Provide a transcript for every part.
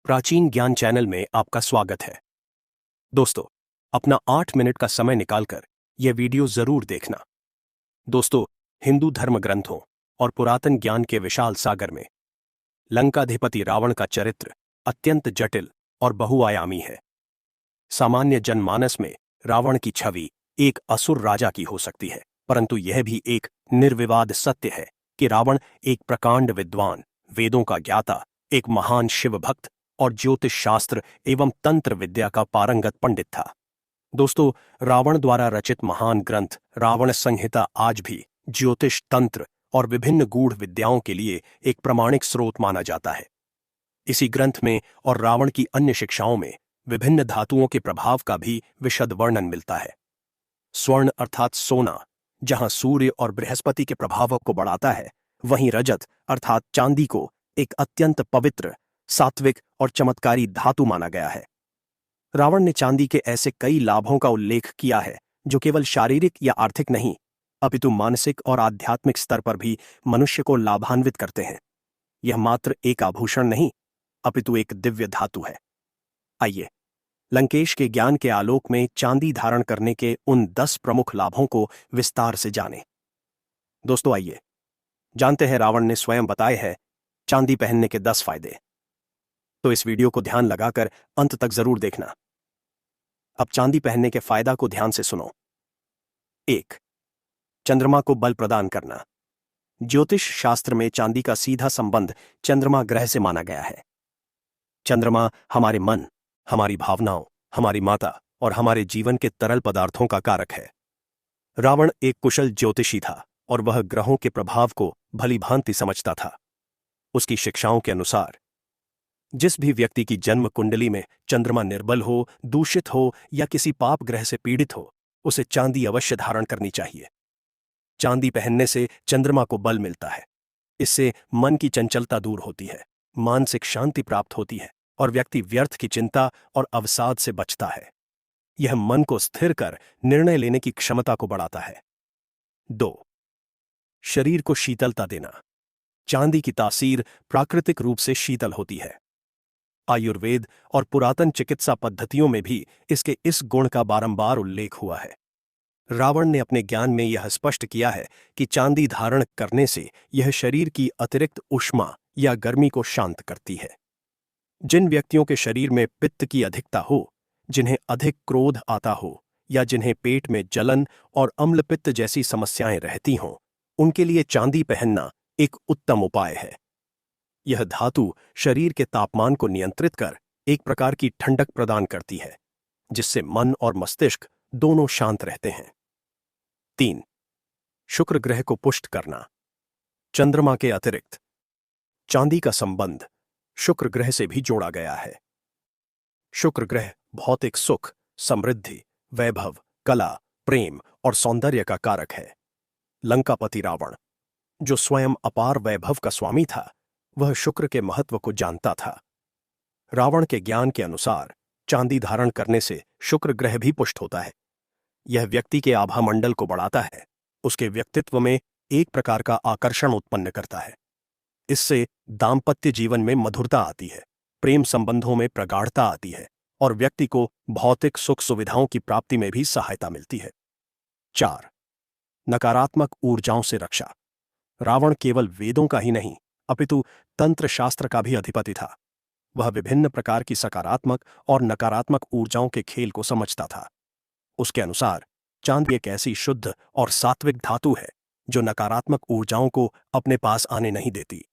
प्राचीन ज्ञान चैनल में आपका स्वागत है। दोस्तों, अपना 8 मिनट का समय निकालकर यह वीडियो जरूर देखना। दोस्तों, हिंदू धर्म ग्रंथों और पुरातन ज्ञान के विशाल सागर में लंकाधिपति रावण का चरित्र अत्यंत जटिल और बहुआयामी है। सामान्य जनमानस में रावण की छवि एक असुर राजा की हो सकती है, परंतु यह भी एक निर्विवाद सत्य है कि रावण एक प्रकांड विद्वान, वेदों का ज्ञाता, एक महान शिव भक्त और ज्योतिष शास्त्र एवं तंत्र विद्या का पारंगत पंडित था। दोस्तों, रावण द्वारा रचित महान ग्रंथ रावण संहिता आज भी ज्योतिष, तंत्र और विभिन्न गूढ़ विद्याओं के लिए एक प्रामाणिक स्रोत माना जाता है। इसी ग्रंथ में और रावण की अन्य शिक्षाओं में विभिन्न धातुओं के प्रभाव का भी विशद वर्णन मिलता है। स्वर्ण अर्थात सोना, जहां सूर्य और बृहस्पति के प्रभाव को बढ़ाता है, वहीं रजत अर्थात चांदी को एक अत्यंत पवित्र, सात्विक और चमत्कारी धातु माना गया है। रावण ने चांदी के ऐसे कई लाभों का उल्लेख किया है जो केवल शारीरिक या आर्थिक नहीं, अपितु मानसिक और आध्यात्मिक स्तर पर भी मनुष्य को लाभान्वित करते हैं। यह मात्र एक आभूषण नहीं, अपितु एक दिव्य धातु है। आइए लंकेश के ज्ञान के आलोक में चांदी धारण करने के उन 10 प्रमुख लाभों को विस्तार से जानें। दोस्तों, आइए जानते हैं रावण ने स्वयं बताए हैं चांदी पहनने के 10 फायदे। तो इस वीडियो को ध्यान लगाकर अंत तक जरूर देखना। अब चांदी पहनने के फायदा को ध्यान से सुनो। 1. चंद्रमा को बल प्रदान करना। ज्योतिष शास्त्र में चांदी का सीधा संबंध चंद्रमा ग्रह से माना गया है। चंद्रमा हमारे मन, हमारी भावनाओं, हमारी माता और हमारे जीवन के तरल पदार्थों का कारक है। रावण एक कुशल ज्योतिषी था और वह ग्रहों के प्रभाव को भली भांति समझता था। उसकी शिक्षाओं के अनुसार जिस भी व्यक्ति की जन्म कुंडली में चंद्रमा निर्बल हो, दूषित हो या किसी पाप ग्रह से पीड़ित हो, उसे चांदी अवश्य धारण करनी चाहिए। चांदी पहनने से चंद्रमा को बल मिलता है। इससे मन की चंचलता दूर होती है, मानसिक शांति प्राप्त होती है और व्यक्ति व्यर्थ की चिंता और अवसाद से बचता है। यह मन को स्थिर कर निर्णय लेने की क्षमता को बढ़ाता है। 2. शरीर को शीतलता देना। चांदी की तासीर प्राकृतिक रूप से शीतल होती है। आयुर्वेद और पुरातन चिकित्सा पद्धतियों में भी इसके इस गुण का बारंबार उल्लेख हुआ है। रावण ने अपने ज्ञान में यह स्पष्ट किया है कि चांदी धारण करने से यह शरीर की अतिरिक्त ऊष्मा या गर्मी को शांत करती है। जिन व्यक्तियों के शरीर में पित्त की अधिकता हो, जिन्हें अधिक क्रोध आता हो या जिन्हें पेट में जलन और अम्लपित्त जैसी समस्याएं रहती हों, उनके लिए चांदी पहनना एक उत्तम उपाय है। यह धातु शरीर के तापमान को नियंत्रित कर एक प्रकार की ठंडक प्रदान करती है, जिससे मन और मस्तिष्क दोनों शांत रहते हैं। 3. शुक्र ग्रह को पुष्ट करना। चंद्रमा के अतिरिक्त चांदी का संबंध शुक्र ग्रह से भी जोड़ा गया है। शुक्र ग्रह भौतिक सुख, समृद्धि, वैभव, कला, प्रेम और सौंदर्य का कारक है। लंकापति रावण, जो स्वयं अपार वैभव का स्वामी था, वह शुक्र के महत्व को जानता था। रावण के ज्ञान के अनुसार चांदी धारण करने से शुक्र ग्रह भी पुष्ट होता है। यह व्यक्ति के आभामंडल को बढ़ाता है, उसके व्यक्तित्व में एक प्रकार का आकर्षण उत्पन्न करता है। इससे दाम्पत्य जीवन में मधुरता आती है, प्रेम संबंधों में प्रगाढ़ता आती है और व्यक्ति को भौतिक सुख सुविधाओं की प्राप्ति में भी सहायता मिलती है। 4. नकारात्मक ऊर्जाओं से रक्षा। रावण केवल वेदों का ही नहीं, अपितु तंत्र शास्त्र का भी अधिपति था। वह विभिन्न प्रकार की सकारात्मक और नकारात्मक ऊर्जाओं के खेल को समझता था। उसके अनुसार चांदी एक ऐसी शुद्ध और सात्विक धातु है जो नकारात्मक ऊर्जाओं को अपने पास आने नहीं देती।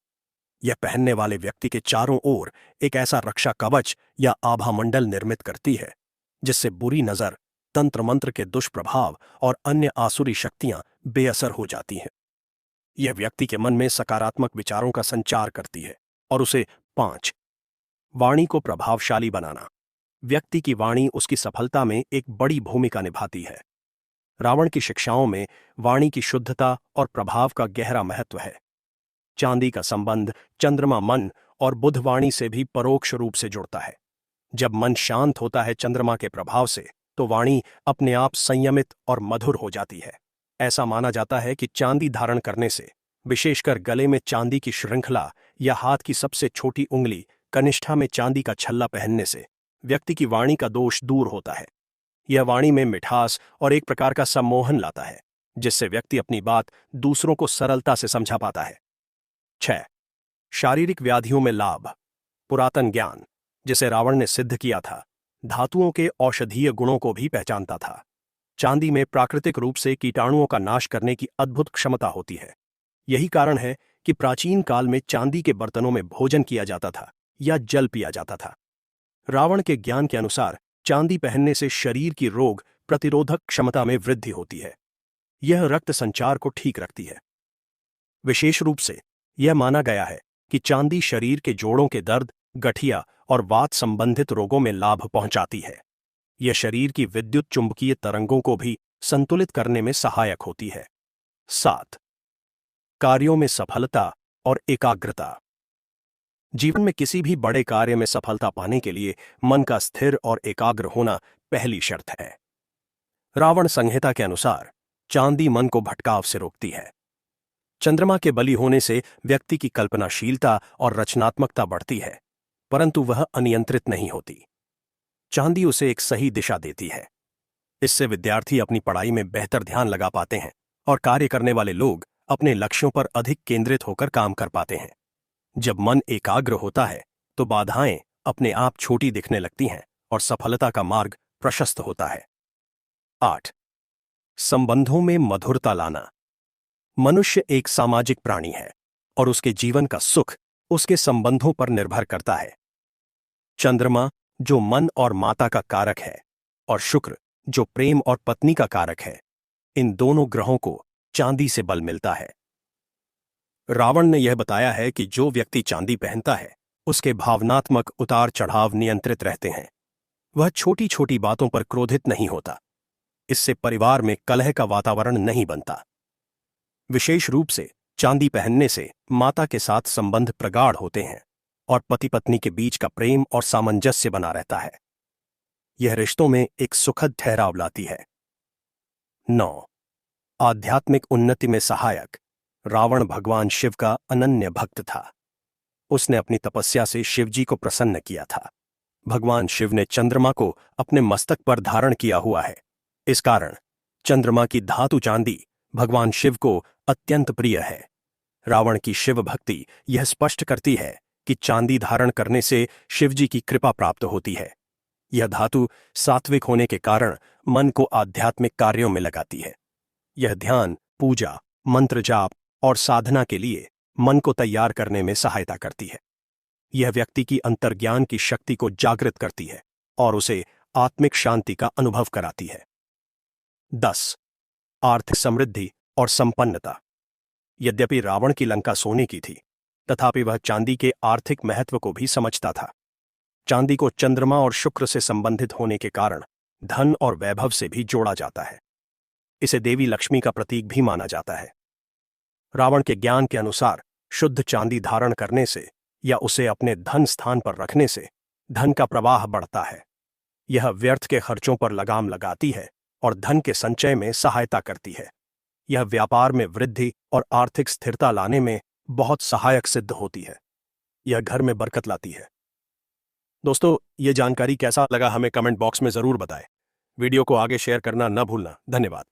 यह पहनने वाले व्यक्ति के चारों ओर एक ऐसा रक्षा कवच या आभामंडल निर्मित करती है, जिससे बुरी नजर, तंत्र मंत्र के दुष्प्रभाव और अन्य आसुरी शक्तियां बेअसर हो जाती हैं। यह व्यक्ति के मन में सकारात्मक विचारों का संचार करती है और उसे 5. वाणी को प्रभावशाली बनाना। व्यक्ति की वाणी उसकी सफलता में एक बड़ी भूमिका निभाती है। रावण की शिक्षाओं में वाणी की शुद्धता और प्रभाव का गहरा महत्व है। चांदी का संबंध चंद्रमा मन और बुध वाणी से भी परोक्ष रूप से जुड़ता है। जब मन शांत होता है चंद्रमा के प्रभाव से, तो वाणी अपने आप संयमित और मधुर हो जाती है। ऐसा माना जाता है कि चांदी धारण करने से, विशेषकर गले में चांदी की श्रृंखला या हाथ की सबसे छोटी उंगली कनिष्ठा में चांदी का छल्ला पहनने से व्यक्ति की वाणी का दोष दूर होता है। यह वाणी में मिठास और एक प्रकार का सम्मोहन लाता है, जिससे व्यक्ति अपनी बात दूसरों को सरलता से समझा पाता है। 6. शारीरिक व्याधियों में लाभ। पुरातन ज्ञान, जिसे रावण ने सिद्ध किया था, धातुओं के औषधीय गुणों को भी पहचानता था। चांदी में प्राकृतिक रूप से कीटाणुओं का नाश करने की अद्भुत क्षमता होती है। यही कारण है कि प्राचीन काल में चांदी के बर्तनों में भोजन किया जाता था या जल पिया जाता था। रावण के ज्ञान के अनुसार चांदी पहनने से शरीर की रोग प्रतिरोधक क्षमता में वृद्धि होती है। यह रक्त संचार को ठीक रखती है। विशेष रूप से यह माना गया है कि चांदी शरीर के जोड़ों के दर्द, गठिया और वात संबंधित रोगों में लाभ पहुंचाती है। यह शरीर की विद्युत चुंबकीय तरंगों को भी संतुलित करने में सहायक होती है। 7. कार्यों में सफलता और एकाग्रता। जीवन में किसी भी बड़े कार्य में सफलता पाने के लिए मन का स्थिर और एकाग्र होना पहली शर्त है। रावण संहिता के अनुसार चांदी मन को भटकाव से रोकती है। चंद्रमा के बलि होने से व्यक्ति की कल्पनाशीलता और रचनात्मकता बढ़ती है, परंतु वह अनियंत्रित नहीं होती। चांदी उसे एक सही दिशा देती है। इससे विद्यार्थी अपनी पढ़ाई में बेहतर ध्यान लगा पाते हैं और कार्य करने वाले लोग अपने लक्ष्यों पर अधिक केंद्रित होकर काम कर पाते हैं। जब मन एकाग्र होता है तो बाधाएं अपने आप छोटी दिखने लगती हैं और सफलता का मार्ग प्रशस्त होता है। 8. संबंधों में मधुरता लाना। मनुष्य एक सामाजिक प्राणी है और उसके जीवन का सुख उसके संबंधों पर निर्भर करता है। चंद्रमा, जो मन और माता का कारक है, और शुक्र, जो प्रेम और पत्नी का कारक है, इन दोनों ग्रहों को चांदी से बल मिलता है। रावण ने यह बताया है कि जो व्यक्ति चांदी पहनता है उसके भावनात्मक उतार चढ़ाव नियंत्रित रहते हैं। वह छोटी छोटी बातों पर क्रोधित नहीं होता। इससे परिवार में कलह का वातावरण नहीं बनता। विशेष रूप से चांदी पहनने से माता के साथ संबंध प्रगाढ़ होते हैं और पति पत्नी के बीच का प्रेम और सामंजस्य बना रहता है। यह रिश्तों में एक सुखद ठहराव लाती है। 9. आध्यात्मिक उन्नति में सहायक। रावण भगवान शिव का अनन्य भक्त था। उसने अपनी तपस्या से शिवजी को प्रसन्न किया था। भगवान शिव ने चंद्रमा को अपने मस्तक पर धारण किया हुआ है। इस कारण चंद्रमा की धातु चांदी भगवान शिव को अत्यंत प्रिय है। रावण की शिव भक्ति यह स्पष्ट करती है कि चांदी धारण करने से शिवजी की कृपा प्राप्त होती है। यह धातु सात्विक होने के कारण मन को आध्यात्मिक कार्यों में लगाती है। यह ध्यान, पूजा, मंत्र जाप और साधना के लिए मन को तैयार करने में सहायता करती है। यह व्यक्ति की अंतर्ज्ञान की शक्ति को जागृत करती है और उसे आत्मिक शांति का अनुभव कराती है। 10. आर्थिक समृद्धि और संपन्नता। यद्यपि रावण की लंका सोने की थी, तथापि वह चांदी के आर्थिक महत्व को भी समझता था। चांदी को चंद्रमा और शुक्र से संबंधित होने के कारण धन और वैभव से भी जोड़ा जाता है। इसे देवी लक्ष्मी का प्रतीक भी माना जाता है। रावण के ज्ञान के अनुसार शुद्ध चांदी धारण करने से या उसे अपने धन स्थान पर रखने से धन का प्रवाह बढ़ता है। यह व्यर्थ के खर्चों पर लगाम लगाती है और धन के संचय में सहायता करती है। यह व्यापार में वृद्धि और आर्थिक स्थिरता लाने में बहुत सहायक सिद्ध होती है। यह घर में बरकत लाती है। दोस्तों, यह जानकारी कैसा लगा हमें कमेंट बॉक्स में जरूर बताएं। वीडियो को आगे शेयर करना न भूलना। धन्यवाद।